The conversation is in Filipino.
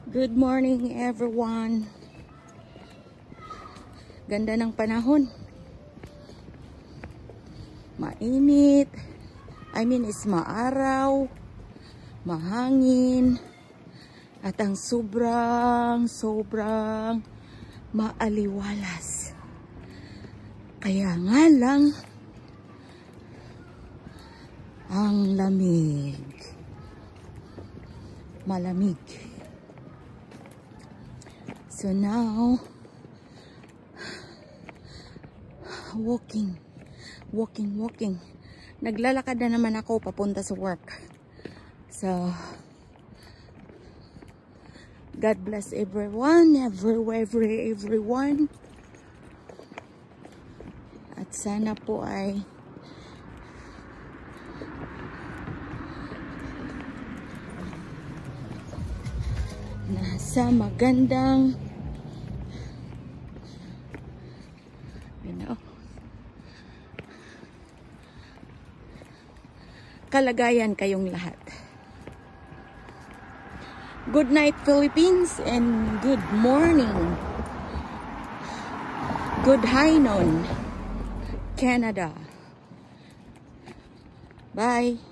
Good morning everyone. Ganda ng panahon. Mainit. Is maaraw, mahangin, at ang sobrang maaliwalas. Kaya nga lang ang lamig. Malamig. So now, walking. Naglalakad na naman ako papunta sa work. So, God bless everyone, everyone. At sana po ay nasa magandang kalagayan kayong lahat. Good night Philippines and good morning. Good high noon Canada. Bye.